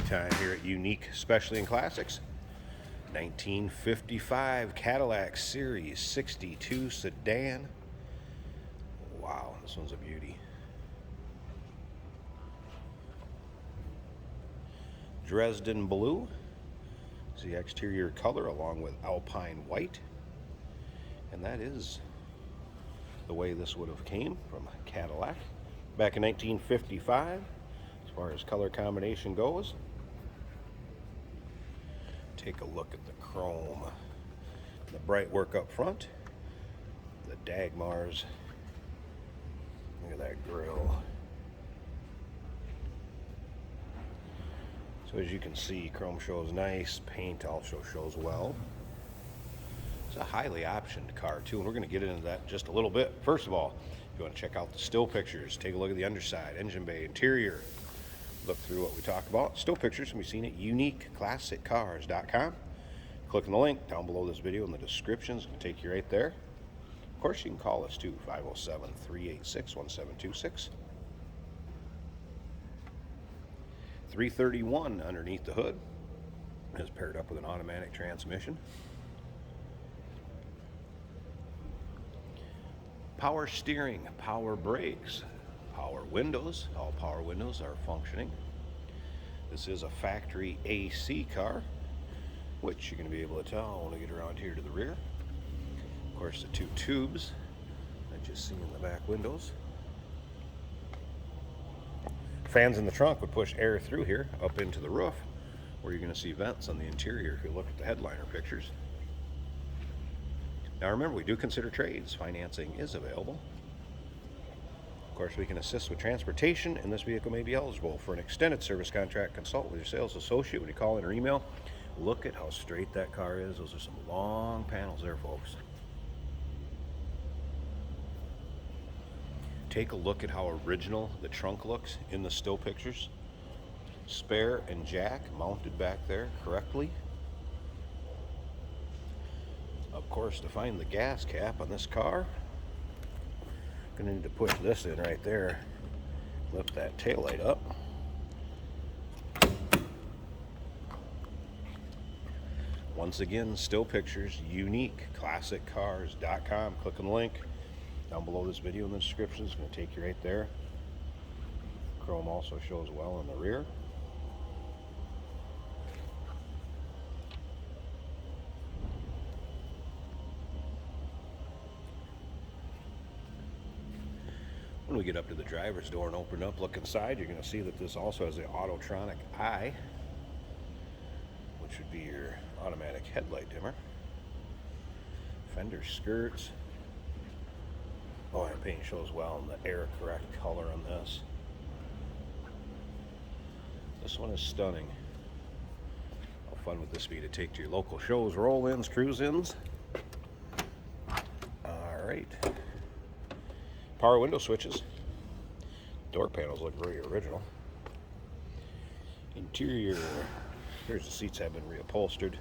time here at Unique Specialty and Classics. 1955 Cadillac Series 62 Sedan. Wow, this one's a beauty. Dresden blue is the exterior color, along with Alpine white. And that is the way this would have came from Cadillac back in 1955 as far as color combination goes. Take a look at the chrome, the bright work up front, the Dagmars. Look at that grille. So as you can see, chrome shows nice, paint also shows well. It's a highly optioned car too, and we're going to get into that in just a little bit. First of all, if you want to check out the still pictures, take a look at the underside, engine bay, interior, look through what we talk about. Still pictures can be seen at uniqueclassiccars.com. Click on the link down below this video in the description. It's going to take you right there. Of course, you can call us too, 507-386-1726. 331 underneath the hood is paired up with an automatic transmission. Power steering, power brakes, power windows. All power windows are functioning. This is a factory AC car, which you're going to be able to tell when we get around here to the rear. Of course, the two tubes that you see in the back windows. Fans in the trunk would push air through here up into the roof, where you're going to see vents on the interior if you look at the headliner pictures. Now remember, we do consider trades. Financing is available. Of course, we can assist with transportation, and this vehicle may be eligible for an extended service contract. Consult with your sales associate when you call in or email. Look at how straight that car is. Those are some long panels there, folks. Take a look at how original the trunk looks in the still pictures. Spare and jack mounted back there correctly. Of course, to find the gas cap on this car, gonna need to push this in right there. Lift that taillight up. Once again, still pictures, uniqueclassiccars.com. Click on the link down below this video in the description. It's going to take you right there. Chrome also shows well in the rear. When we get up to the driver's door and open up, look inside, you're going to see that this also has the Autotronic eye, which would be your automatic headlight dimmer. Fender skirts. Oh, and paint shows well in the air correct color on this. This one is stunning. How fun would this be to take to your local shows, roll-ins, cruise-ins? Alright. Power window switches. Door panels look very original. Interior. Here's the seats have been reupholstered.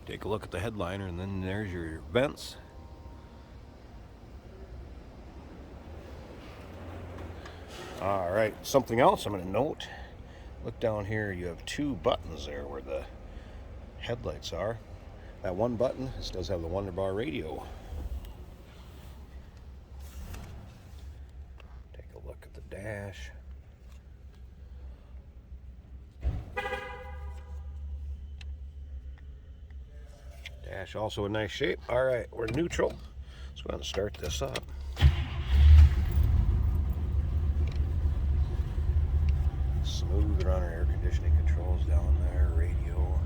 Take a look at the headliner, and then there's your vents. Alright, something else I'm going to note. Look down here, you have two buttons there where the headlights are. That one button, this does have the Wonderbar radio. Take a look at the dash. Dash also in nice shape. Alright, we're neutral. Let's go ahead and start this up. Smooth runner, air conditioning controls down there, radio.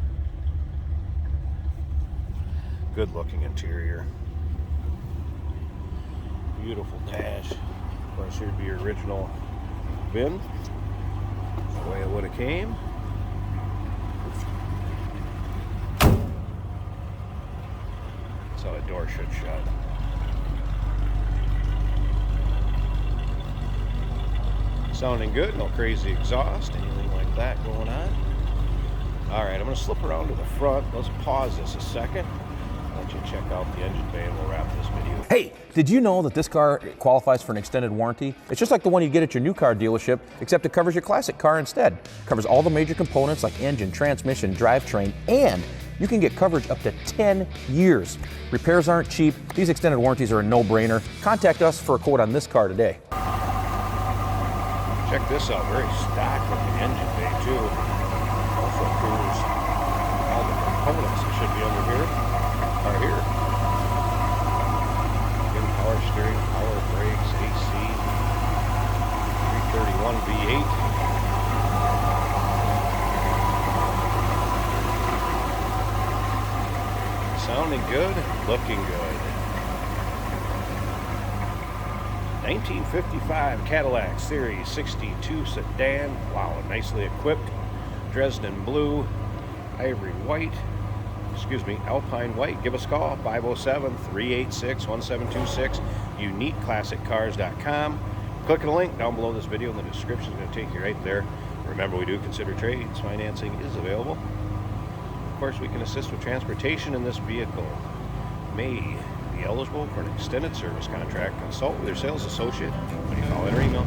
Good looking interior. Beautiful dash. Of course, here'd be your original VIN. That's the way it would have came. That's how a door should shut. Sounding good, no crazy exhaust, anything like that going on. Alright, I'm going to slip around to the front. Let's pause this a second. Let you check out the engine bay and we'll wrap this video. Hey, did you know that this car qualifies for an extended warranty? It's just like the one you get at your new car dealership, except it covers your classic car instead. It covers all the major components like engine, transmission, drivetrain, and you can get coverage up to 10 years. Repairs aren't cheap. These extended warranties are a no-brainer. Contact us for a quote on this car today. Check this out, very stock looking engine bay too. Also proves all the components that should be under here are here. Again, power steering, power brakes, AC, 331 V8. Sounding good, looking good. 1955 Cadillac Series 62 Sedan. Wow, nicely equipped. Dresden blue, ivory white, Alpine white. Give us a call, 507-386-1726, uniqueclassiccars.com. Click the link down below this video in the description. It's going to take you right there. Remember, we do consider trades. Financing is available. Of course, we can assist with transportation in this vehicle. May be eligible for an extended service contract. Consult with your sales associate when you call in or email.